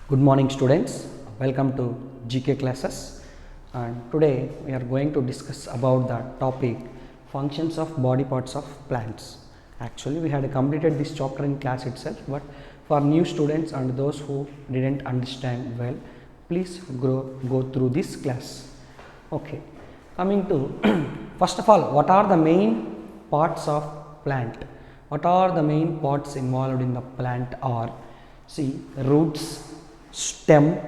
Good morning students, welcome to GK classes, and today we are going to discuss about the topic functions of body parts of plants. Actually we had completed this chapter in class itself, but for new students and those who didn't understand well, please go through this class. Okay, coming to first of all, what are the main parts of plant? What are the main parts involved in the plant are, see, roots, stem,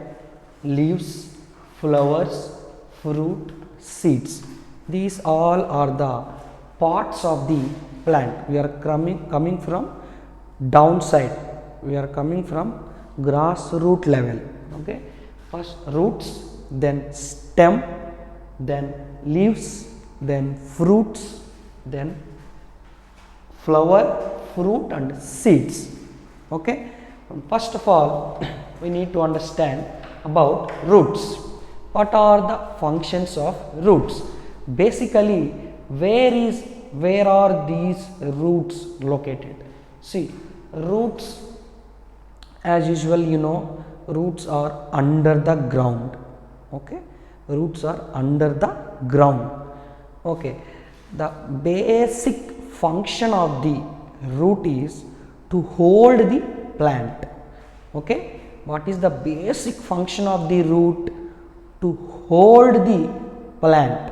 leaves, flowers, fruit, seeds. These all are the parts of the plant. We are coming from downside. We are coming from grassroot level. Okay. First roots, then stem, then leaves, then fruits, then flower, fruit and seeds. Okay. First of all, we need to understand about roots. What are the functions of roots? Basically, where are these roots located? See, roots, as usual, you know, roots are under the ground. Okay, roots are under the ground. Okay, the basic function of the root is to hold the plant. Okay, what is the basic function of the root? To hold the plant.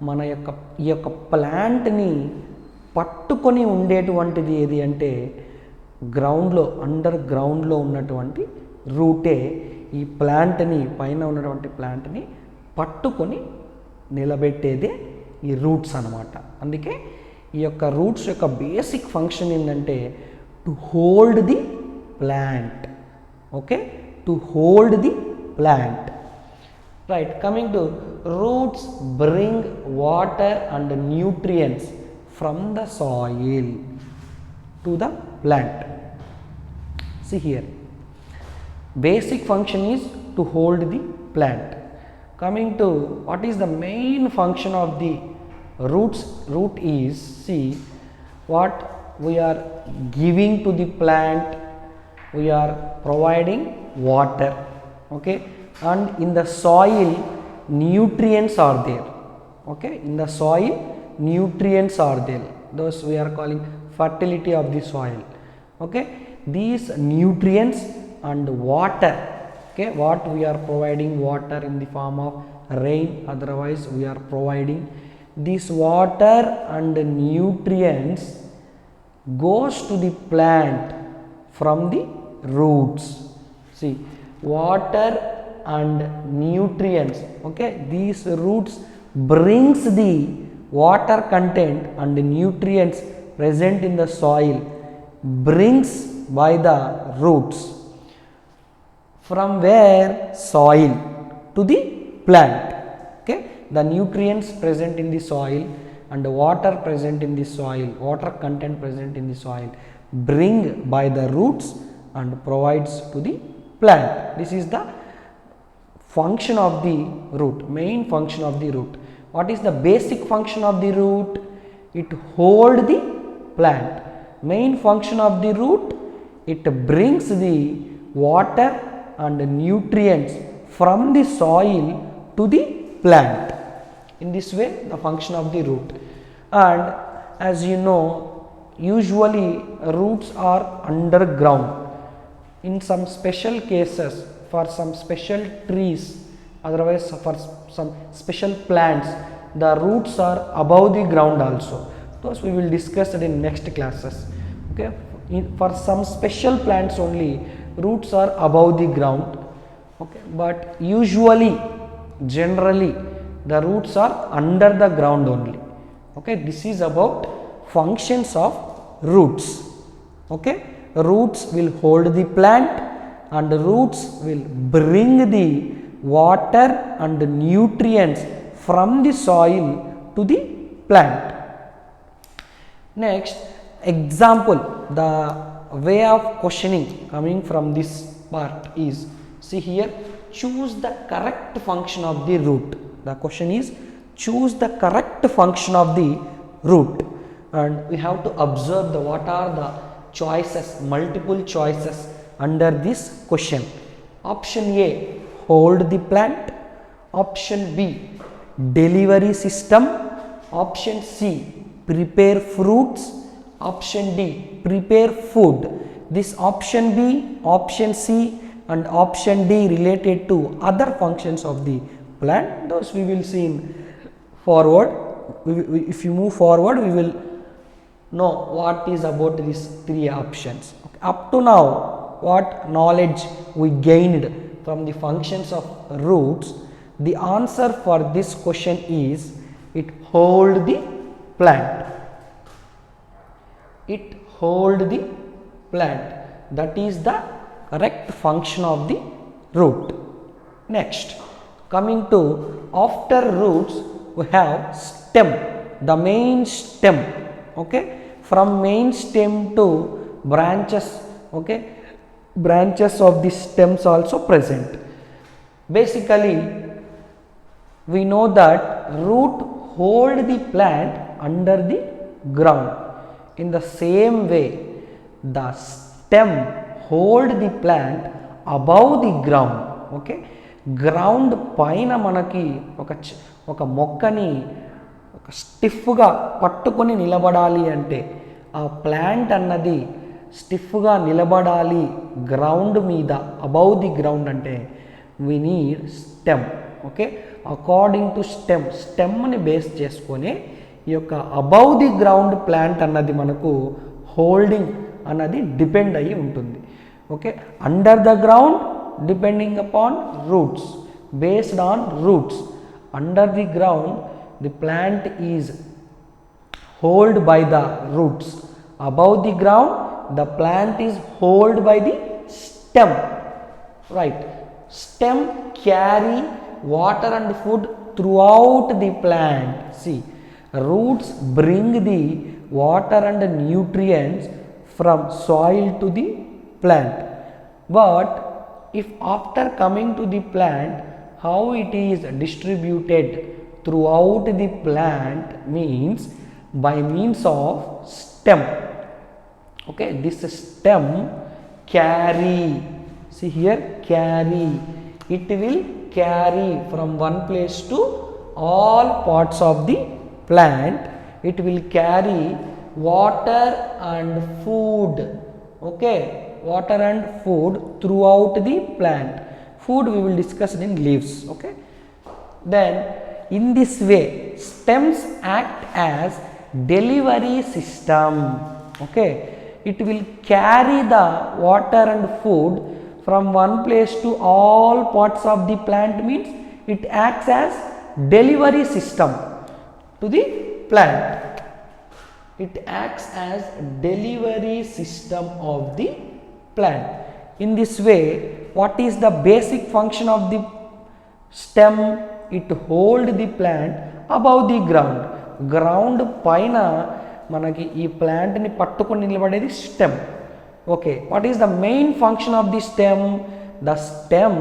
మన యొక్క ప్లాంట్ని పట్టుకొని ఉండేటువంటిది ఏది అంటే గ్రౌండ్లో, under గ్రౌండ్లో ఉన్నటువంటి రూటే ఈ ప్లాంట్ని, పైన ఉన్నటువంటి ప్లాంట్ని పట్టుకొని నిలబెట్టేదే ఈ రూట్స్ అన్నమాట. అందుకే ఈ యొక్క రూట్స్ యొక్క బేసిక్ ఫంక్షన్ ఏంటంటే to hold the plant. Okay, to hold the plant. Right, coming to roots bring water and nutrients from the soil to the plant. See here, basic function is to hold the plant. Coming to what is the main function of the roots? Root is, see, what we are giving to the plant. We are providing water, okay, and in the soil nutrients are there. Okay, in the soil nutrients are there, those we are calling fertility of the soil. Okay, these nutrients and water, okay, what we are providing water in the form of rain, otherwise we are providing this water and nutrients goes to the plant from the roots. See, water and nutrients, okay, these roots brings the water content and the nutrients present in the soil, brings by the roots from where? Soil to the plant. Okay, the nutrients present in the soil and the water present in the soil, water content present in the soil, bring by the roots and provides to the plant. This is the function of the root, main function of the root. What is the basic function of the root? It hold the plant. Main function of the root, it brings the water and nutrients from the soil to the plant. In this way, the function of the root. And as you know, usually roots are underground. In some special cases, for some special trees, otherwise for some special plants, the roots are above the ground also. Those we will discuss it in next classes. Okay, for some special plants only roots are above the ground. Okay, but usually, generally, the roots are under the ground only. Okay, this is about functions of roots. Okay, roots will hold the plant and the roots will bring the water and the nutrients from the soil to the plant. Next example, the way of questioning coming from this part is, see here, choose the correct function of the root. The question is, choose the correct function of the root, and we have to observe what are the choices, multiple choices under this question. Option A, hold the plant. Option B, delivery system. Option C, prepare fruits. Option D, prepare food. This option B, option C and option D related to other functions of the plant. Those we will see in forward. If you move forward, we will know what is about these three options. Okay. Up to now, what knowledge we gained from the functions of roots, the answer for this question is it hold the plant. It hold the plant. That is the correct function of the root. Next, coming to after roots, we have stem, the main stem. Okay, from main stem to branches. Okay, branches of the stems also present. Basically, we know that root hold the plant under the ground. In the same way, the stem hold the plant above the ground. Okay, ground paina manaki oka mokkani స్టిఫ్గా పట్టుకొని నిలబడాలి అంటే ఆ plant అన్నది స్టిఫ్గా నిలబడాలి ground మీద above the ground అంటే we need stem. Okay, according to స్టెమ్ని బేస్ చేసుకొని ఈ యొక్క అబౌవ్ ది గ్రౌండ్ ప్లాంట్ అన్నది మనకు హోల్డింగ్ అన్నది డిపెండ్ అయ్యి ఉంటుంది. Okay, under the ground depending upon roots, based on roots. Under the ground the plant is held by the roots. Above the ground, the plant is held by the stem. Right, stem carry water and food throughout the plant. See, roots bring the water and nutrients from soil to the plant. But if after coming to the plant, how it is distributed throughout the plant means by means of stem. Okay, this stem carry, see here, carry, it will carry from one place to all parts of the plant. It will carry water and food. Okay, water and food throughout the plant. Food we will discuss in leaves. Okay, then in this way stems act as delivery system. Okay, it will carry the water and food from one place to all parts of the plant, means it acts as delivery system to the plant. It acts as delivery system of the plant. In this way, what is the basic function of the stem? It hold the plant above the ground. Ground పైన మనకి ఈ ప్లాంట్ని పట్టుకొని నిలబడేది stem. Okay, what is the main function of the stem? The stem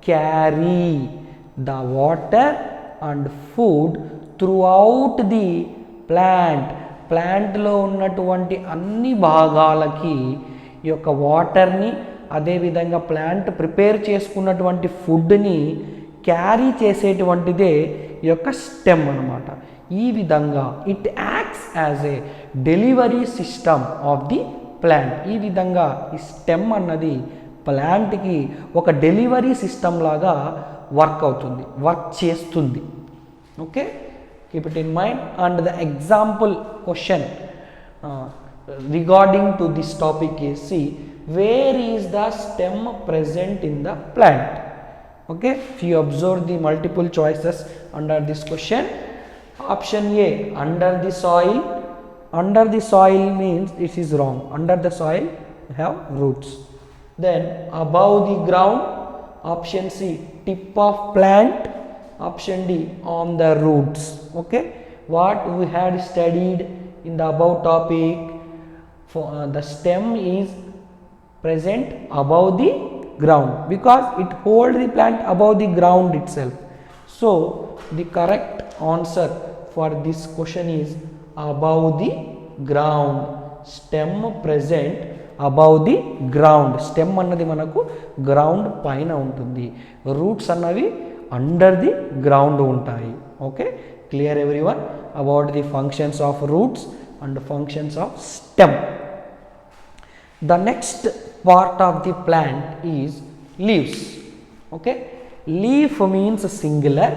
carry the water and food throughout the plant. ప్లాంట్లో ఉన్నటువంటి అన్ని భాగాలకి ఈ యొక్క వాటర్ని, అదేవిధంగా ప్లాంట్ ప్రిపేర్ చేసుకున్నటువంటి ఫుడ్ని క్యారీ చేసేటువంటిదే ఈ యొక్క స్టెమ్ అన్నమాట. ఈ విధంగా it acts as a delivery system of the plant. ఈ విధంగా ఈ స్టెమ్ అన్నది ప్లాంట్కి ఒక డెలివరీ సిస్టమ్ లాగా వర్క్ చేస్తుంది. Okay, keep it in mind. And the example question regarding to this topic is, C where is the stem present in the plant? Okay, if you observe the multiple choices under this question, option A, under the soil. Under the soil means it is wrong. Under the soil we have roots. Then above the ground, option C, tip of plant. Option D, on the roots. Okay, what we had studied in the above topic, for the stem is present above the ground because it holds the plant above the ground itself. So the correct answer for this question is above the ground. Stem present above the ground. Stem అన్నది మనకు ground పైన ఉంటుంది, roots అన్నవి under the ground ఉంటాయి. Okay, clear everyone about the functions of roots and functions of stem. The next part of the plant is leaves. Okay, leaf means singular,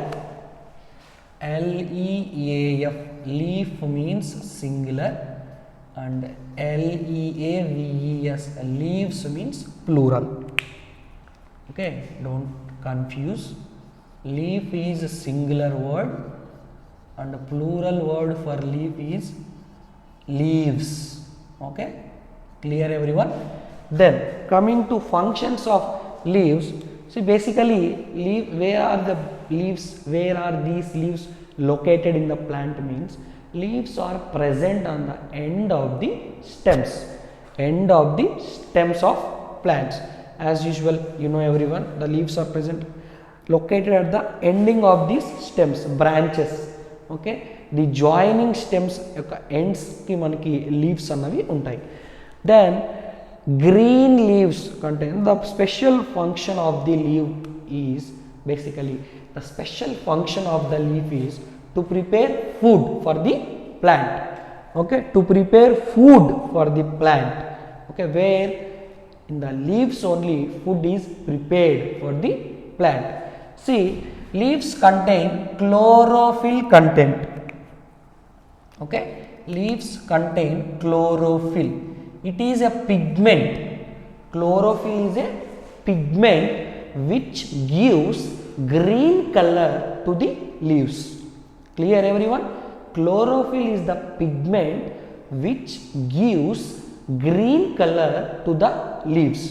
L-E-A-F, leaf means singular, and L-E-A-V-E-S, leaves means plural. Okay, don't confuse. Leaf is a singular word and plural word for leaf is leaves. Okay, clear everyone. Then coming to functions of leaves, see basically where are the leaves, where are these leaves located in the plant means leaves are present on the end of the stems, end of the stems of plants. As usual, you know everyone, the leaves are present located at the ending of these stems, branches. Okay, the joining stems ends ki manaki leaves annavi untayi. Then green leaves contain, the special function of the leaf is basically, the special function of the leaf is to prepare food for the plant. Okay, to prepare food for the plant. Okay, where in the leaves only food is prepared for the plant. See, leaves contain chlorophyll content. Okay, leaves contain chlorophyll. It is a pigment. Chlorophyll is a pigment which gives green color to the leaves. Clear everyone? Chlorophyll is the pigment which gives green color to the leaves.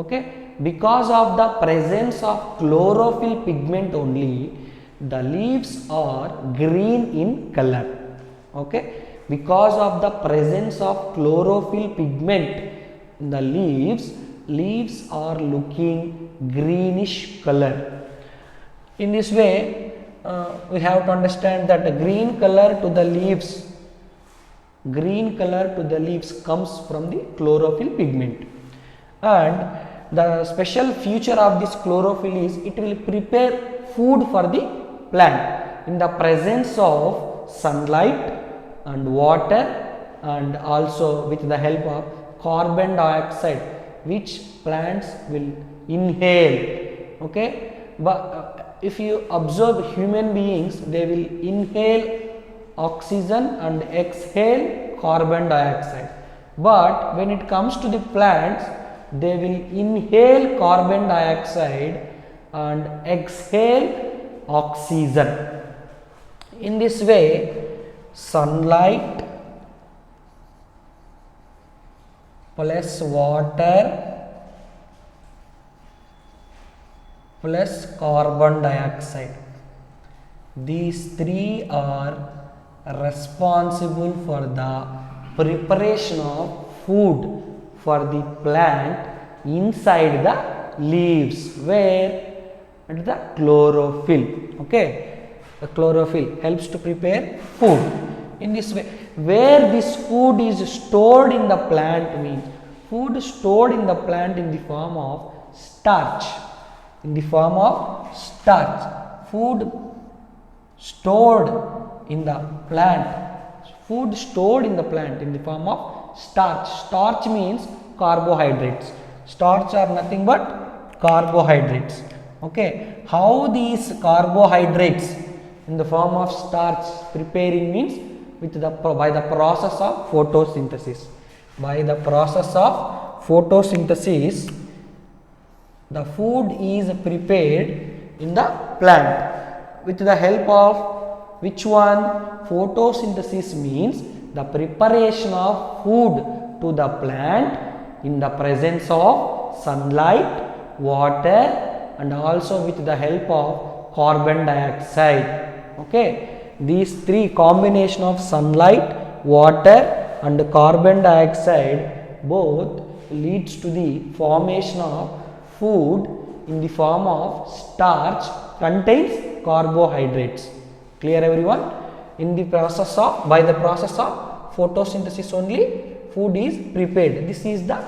Okay, because of the presence of chlorophyll pigment only the leaves are green in color. Okay, because of the presence of chlorophyll pigment in the leaves, leaves are looking greenish color. In this way we have to understand that the green color to the leaves, green color to the leaves comes from the chlorophyll pigment. And the special feature of this chlorophyll is it will prepare food for the plant in the presence of sunlight and water, and also with the help of carbon dioxide which plants will inhale. Okay, but if you observe human beings, they will inhale oxygen and exhale carbon dioxide, but when it comes to the plants they will inhale carbon dioxide and exhale oxygen. In this way, sunlight plus water plus carbon dioxide, these three are responsible for the preparation of food for the plant inside the leaves, where at the chlorophyll. Okay, the chlorophyll helps to prepare food. In this way, where this food is stored in the plant means food stored in the plant in the form of starch, in the form of starch, food stored in the plant, food stored in the plant in the form of starch. Starch means carbohydrates. Starch are nothing but carbohydrates. Okay, how these carbohydrates in the form of starch preparing means with the by the process of photosynthesis. By the process of photosynthesis, the food is prepared in the plant with the help of which one? Photosynthesis means the preparation of food to the plant in the presence of sunlight, water, and also with the help of carbon dioxide. Okay, these three combination of sunlight, water and carbon dioxide both leads to the formation of food in the form of starch contains carbohydrates. Clear everyone? In the process of, by the process of photosynthesis only food is prepared. This is the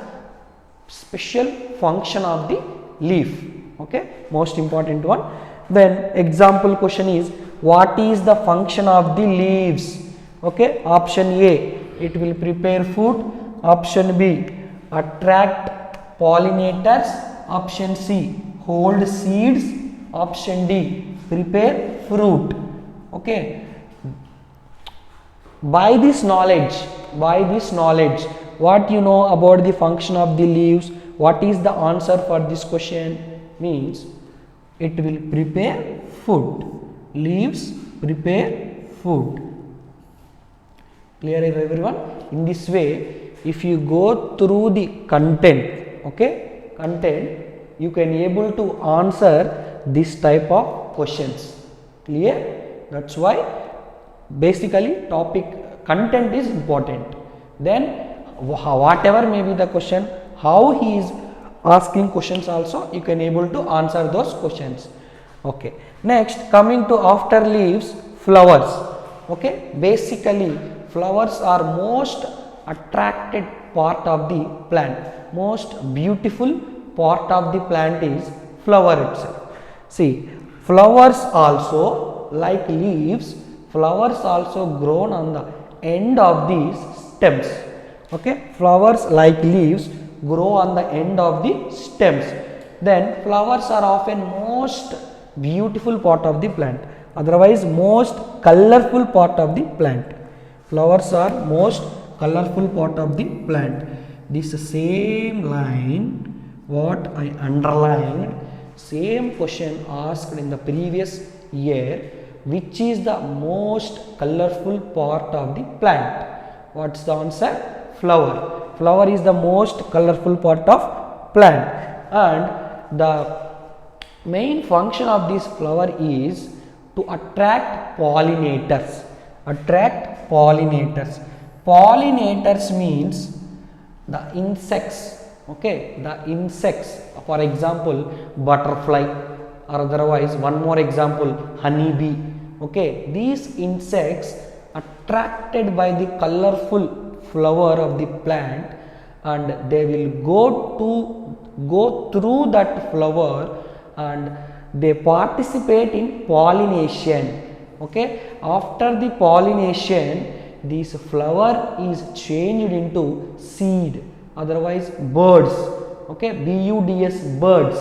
special function of the leaf. Okay, most important one. Then example question is, what is the function of the leaves? Okay, option A, it will prepare food. Option B, attract pollinators. Option C, hold seeds. Option D, prepare fruit. Okay, by this knowledge, what you know about the function of the leaves, what is the answer for this question? Means it will prepare food. Leaves prepare food. Clear everyone? In this way, if you go through the content, okay, you can able to answer this type of questions. Clear? That's why basically topic content is important. Then whatever may be the question, how he is asking questions also, you can able to answer those questions. Okay, next coming to after leaves, flowers. Okay, basically flowers are most attracted part of the plant. Most beautiful part of the plant is flower itself. See, flowers also like leaves, flowers also grown on the end of these stems. Okay, flowers like leaves grow on the end of the stems. Then flowers are often most beautiful part of the plant, otherwise most colorful part of the plant. Flowers are most colorful part of the plant. This same line what I underlined, same question asked in the previous year, which is the most colorful part of the plant? What's the answer? Flower. Flower is the most colorful part of plant, and the main function of this flower is to attract pollinators. Attract pollinators. Pollinators means the insects. Okay, the insects, for example butterfly, or otherwise one more example honeybee. Okay, these insects attracted by the colorful flower of the plant, and they will go through that flower and they participate in pollination. Okay, after the pollination, this flower is changed into seed, otherwise birds. Okay, buds, birds.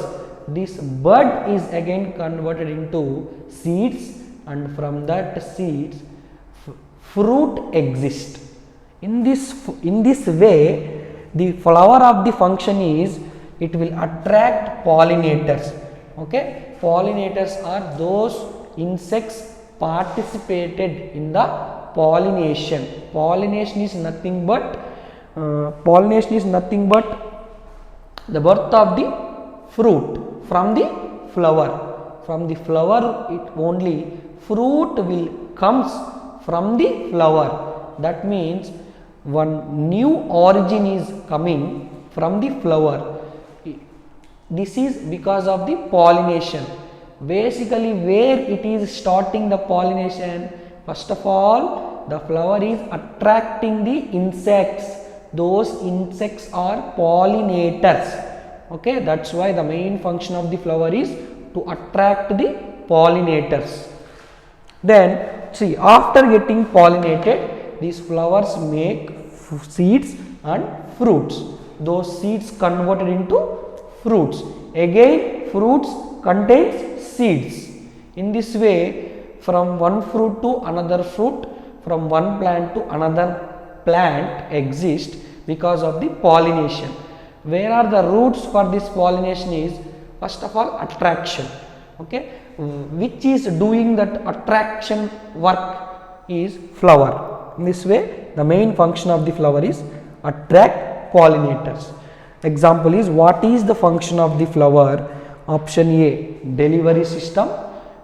This bud is again converted into seeds, and from that seeds fruit exists. In this way, the flower of the function is it will attract pollinators. Okay, pollinators are those insects participated in the pollination. Pollination is nothing but the birth of the fruit from the flower. From the flower, it only fruit will comes from the flower. That means one new origin is coming from the flower. This is because of the pollination. Basically, where it is starting the pollination? First of all, the flower is attracting the insects. Those insects are pollinators. Okay, that's why the main function of the flower is to attract the pollinators. Then see, after getting pollinated, these flowers make seeds and fruits. Those seeds converted into fruits. Again, fruits contains seeds. In this way, from one fruit to another fruit, from one plant to another plant exists because of the pollination. Where are the roots for this pollination is, first of all, attraction. Okay, which is doing that attraction work is flower. In this way, the main function of the flower is attract pollinators. Example is, what is the function of the flower? Option A, delivery system.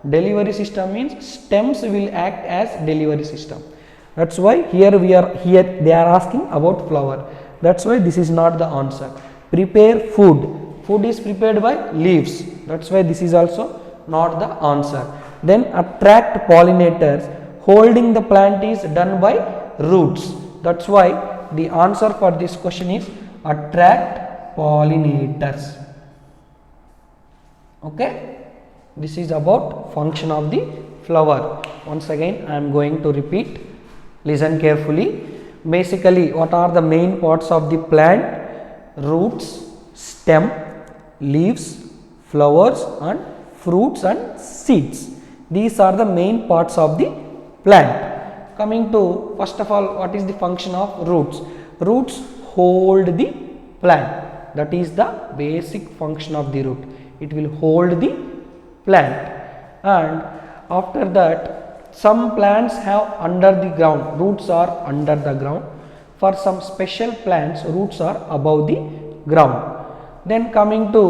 Delivery system means stems will act as delivery system. That's why here they are asking about flower. That's why this is not the answer. Prepare food. Food is prepared by leaves. That's why this is also not the answer. Then attract pollinators. Holding the plant is done by roots. That's why the answer for this question is attract pollinators. Okay, this is about function of the flower. Once again I am going to repeat, listen carefully. Basically, what are the main parts of the plant? Roots, stem, leaves, flowers and fruits and seeds. These are the main parts of the plant. Coming to, first of all, what is the function of roots? Roots hold the plant. That is the basic function of the root. It will hold the plant. And after that, some plants have under the ground, roots are under the ground. For some special plants, roots are above the ground. Then coming to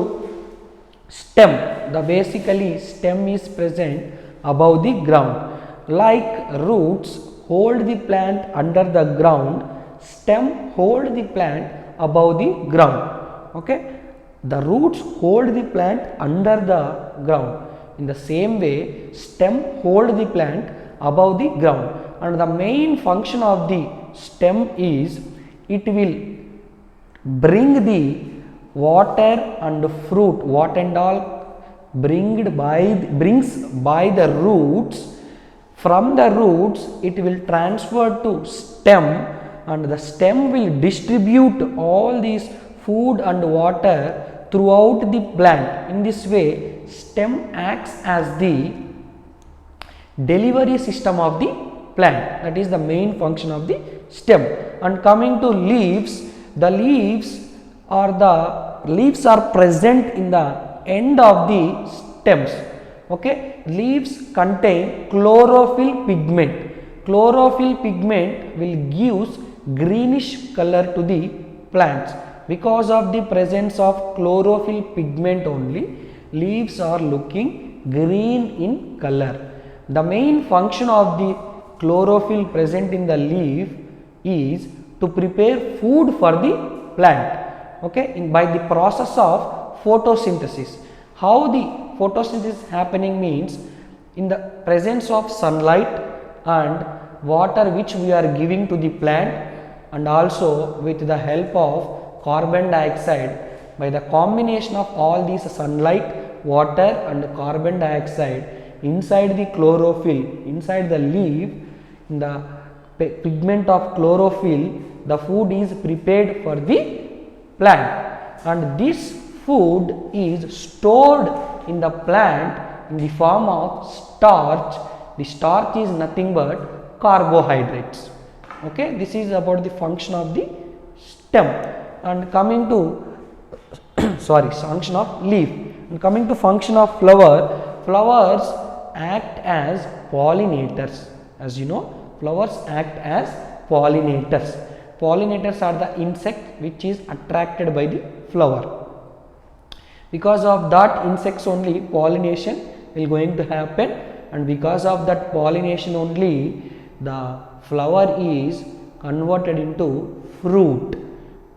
stem, the basically stem is present above the ground. Like roots hold the plant under the ground, stem hold the plant above the ground. Okay, the roots hold the plant under the ground. In the same way, stem hold the plant above the ground, and the main function of the stem is it will bring the water and fruit, what and all brings by the roots. From the roots it will transfer to stem, and the stem will distribute all these food and water throughout the plant. In this way, stem acts as the delivery system of the plant. That is the main function of the stem. And coming to leaves, the leaves are present in the end of the stems. Okay, leaves contain chlorophyll pigment. Chlorophyll pigment will give greenish color to the plants. Because of the presence of chlorophyll pigment only, leaves are looking green in color. The main function of the chlorophyll present in the leaf is to prepare food for the plant. Okay, by the process of photosynthesis. How the photosynthesis happening means, in the presence of sunlight and water which we are giving to the plant, and also with the help of carbon dioxide. By the combination of all these sunlight, water and carbon dioxide inside the chlorophyll, inside the leaf, in the pigment of chlorophyll, the food is prepared for the plant, and this food is stored in the plant in the form of starch. The starch is nothing but carbohydrates. Okay, this is about the function of the stem. And coming to function of leaf, and coming to function of flower, flowers act as pollinators. As you know, flowers act as pollinators. Pollinators are the insect which is attracted by the flower. Because of that insects only, pollination will going to happen, and because of that pollination only, the flower is converted into fruit.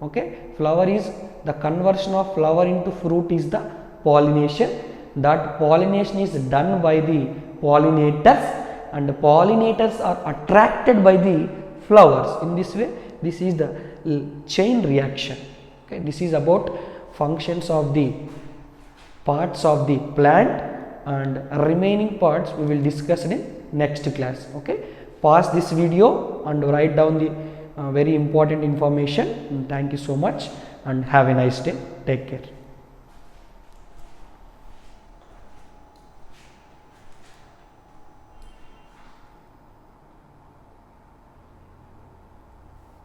Okay, flower is the conversion of flower into fruit is the pollination. That pollination is done by the pollinators, and the pollinators are attracted by the flowers. In this way, this is the chain reaction. Okay, this is about functions of the parts of the plant, and remaining parts we will discuss in next class. Okay, pause this video and write down the very important information. Thank you so much and have a nice day. Take care.